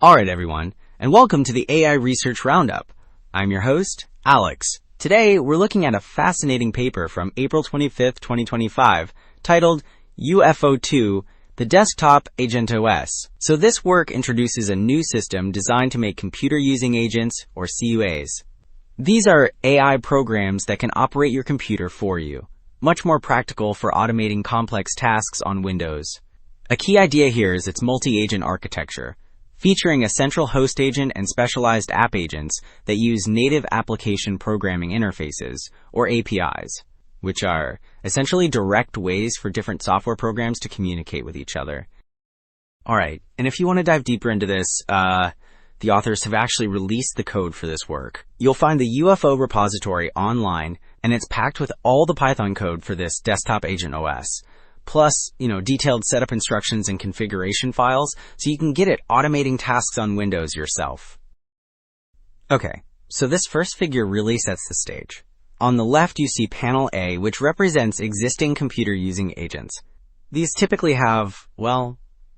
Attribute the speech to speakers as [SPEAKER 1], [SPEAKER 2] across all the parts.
[SPEAKER 1] Alright everyone, and welcome to the AI Research Roundup. I'm your host, Alex. Today, we're looking at a fascinating paper from April 25th, 2025, titled UFO2, the Desktop AgentOS. So this work introduces a new system designed to make computer-using agents, or CUAs. These are AI programs that can operate your computer for you, much more practical for automating complex tasks on Windows. A key idea here is its multi-agent architecture, featuring a central host agent and specialized app agents that use native application programming interfaces, or APIs, which are essentially direct ways for different software programs to communicate with each other. Alright, and if you want to dive deeper into this, the authors have actually released the code for this work. You'll find the UFO repository online, and it's packed with all the Python code for this desktop AgentOS. Plus, detailed setup instructions and configuration files, so you can get at automating tasks on Windows yourself. Okay, so this first figure really sets the stage. On the left, you see panel A, which represents existing computer-using agents. These typically have,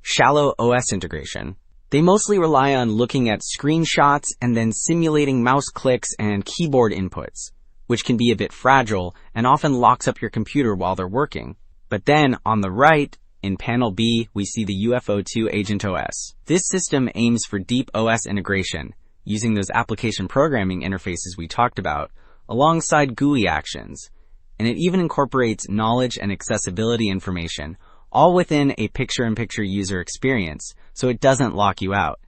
[SPEAKER 1] shallow OS integration. They mostly rely on looking at screenshots and then simulating mouse clicks and keyboard inputs, which can be a bit fragile and often locks up your computer while they're working. But then, on the right, in panel B, we see the UFO2 AgentOS. This system aims for deep OS integration, using those application programming interfaces we talked about, alongside GUI actions. And it even incorporates knowledge and accessibility information, all within a picture-in-picture user experience, so it doesn't lock you out.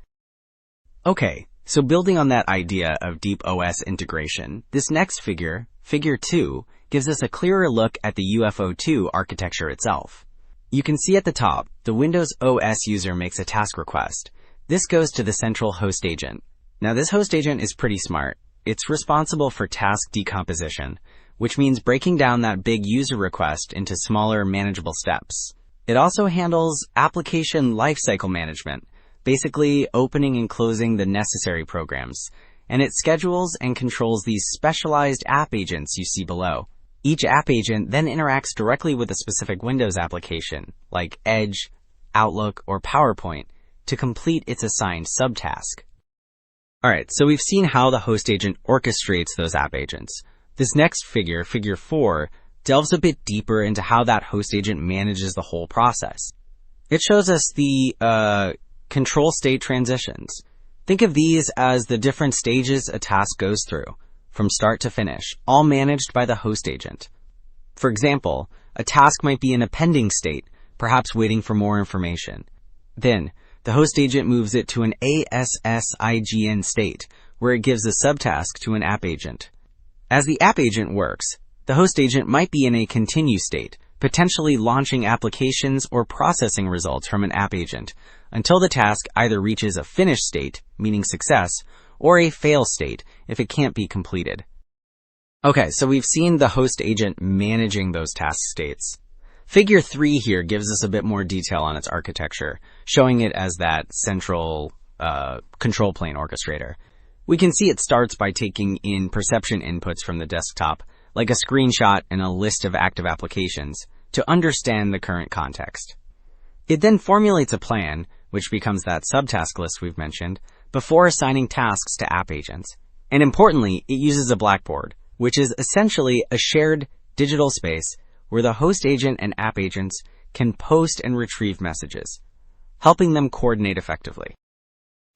[SPEAKER 1] Okay, so building on that idea of deep OS integration, this next figure, figure 2, gives us a clearer look at the UFO2 architecture itself. You can see at the top, the Windows OS user makes a task request. This goes to the central host agent. Now this host agent is pretty smart. It's responsible for task decomposition, which means breaking down that big user request into smaller, manageable steps. It also handles application lifecycle management, basically opening and closing the necessary programs, and it schedules and controls these specialized app agents you see below. Each app agent then interacts directly with a specific Windows application, like Edge, Outlook, or PowerPoint, to complete its assigned subtask. Alright, so we've seen how the host agent orchestrates those app agents. This next figure, figure 4, delves a bit deeper into how that host agent manages the whole process. It shows us the control state transitions. Think of these as the different stages a task goes through, from start to finish, all managed by the host agent. For example, a task might be in a pending state, perhaps waiting for more information. Then, the host agent moves it to an ASSIGN state, where it gives a subtask to an app agent. As the app agent works, the host agent might be in a continue state, potentially launching applications or processing results from an app agent, until the task either reaches a finish state, meaning success, or a fail state if it can't be completed. Okay, so we've seen the host agent managing those task states. Figure 3 here gives us a bit more detail on its architecture, showing it as that central control plane orchestrator. We can see it starts by taking in perception inputs from the desktop, like a screenshot and a list of active applications, to understand the current context. It then formulates a plan, which becomes that subtask list we've mentioned, before assigning tasks to app agents. And importantly, it uses a blackboard, which is essentially a shared digital space where the host agent and app agents can post and retrieve messages, helping them coordinate effectively.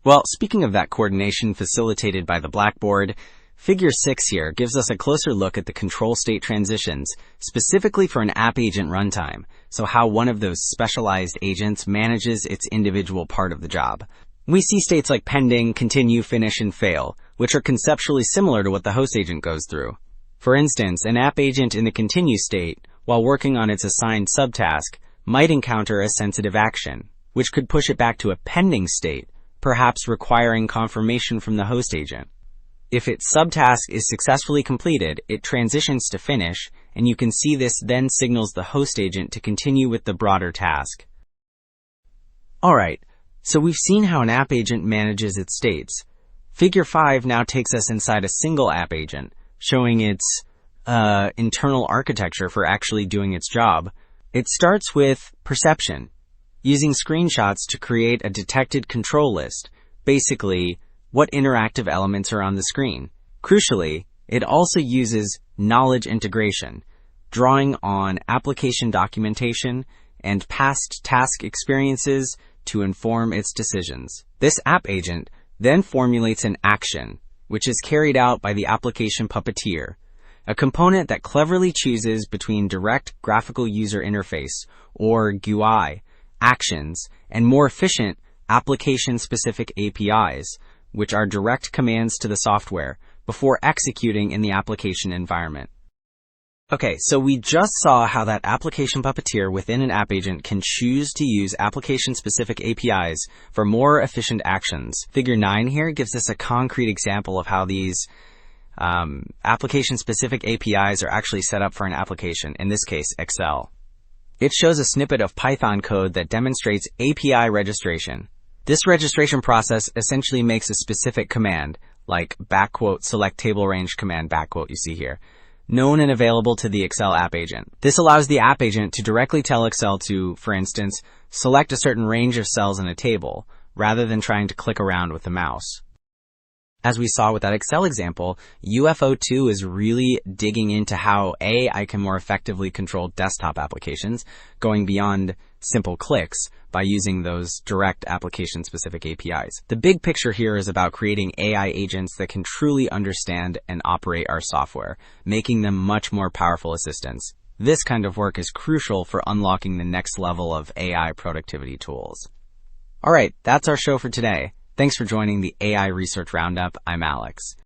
[SPEAKER 1] Well, speaking of that coordination facilitated by the blackboard, figure 6 here gives us a closer look at the control state transitions, specifically for an app agent runtime, so how one of those specialized agents manages its individual part of the job. We see states like pending, continue, finish, and fail, which are conceptually similar to what the host agent goes through. For instance, an app agent in the continue state, while working on its assigned subtask, might encounter a sensitive action, which could push it back to a pending state, perhaps requiring confirmation from the host agent. If its subtask is successfully completed, it transitions to finish, and you can see this then signals the host agent to continue with the broader task. Alright, so we've seen how an app agent manages its states. Figure 5 now takes us inside a single app agent, showing its internal architecture for actually doing its job. It starts with perception, using screenshots to create a detected control list, basically what interactive elements are on the screen. Crucially, it also uses knowledge integration, drawing on application documentation and past task experiences to inform its decisions. This app agent then formulates an action, which is carried out by the application puppeteer, a component that cleverly chooses between direct graphical user interface, or GUI, actions, and more efficient application-specific APIs, which are direct commands to the software before executing in the application environment. Okay, so we just saw how that application puppeteer within an app agent can choose to use application-specific APIs for more efficient actions. Figure 9 here gives us a concrete example of how these application-specific APIs are actually set up for an application, in this case, Excel. It shows a snippet of Python code that demonstrates API registration. This registration process essentially makes a specific command, like !select table range command you see here, known and available to the Excel app agent. This allows the app agent to directly tell Excel to, for instance, select a certain range of cells in a table, rather than trying to click around with the mouse. As we saw with that Excel example, UFO2 is really digging into how I can more effectively control desktop applications, going beyond simple clicks by using those direct application-specific APIs. The big picture here is about creating AI agents that can truly understand and operate our software, making them much more powerful assistants. This kind of work is crucial for unlocking the next level of AI productivity tools. All right, that's our show for today. Thanks for joining the AI Research Roundup. I'm Alex.